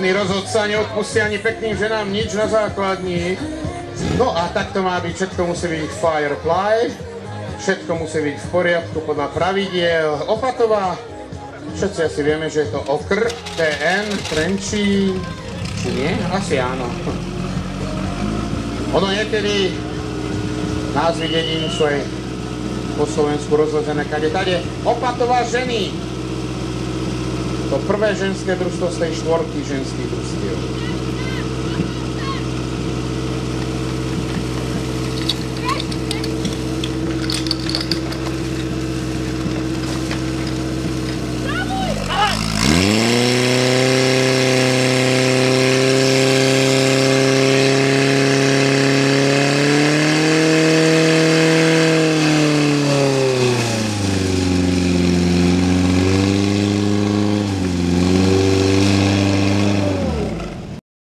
Hlavný rozhodca neodpustí ani pekným ženám nič na základní. No a tak to má byť, všetko musí byť fair play, všetko musí byť v poriadku podľa pravidiel. Opatová, všetci asi vieme, že je to Okr, TN, Trenčín, či nie? Asi áno. Ono niekedy názvy dedín sú aj po Slovensku rozlezené kade-tade. Opatová ženy. To prvé ženské družstvo z tej štvorky ženských družstiev.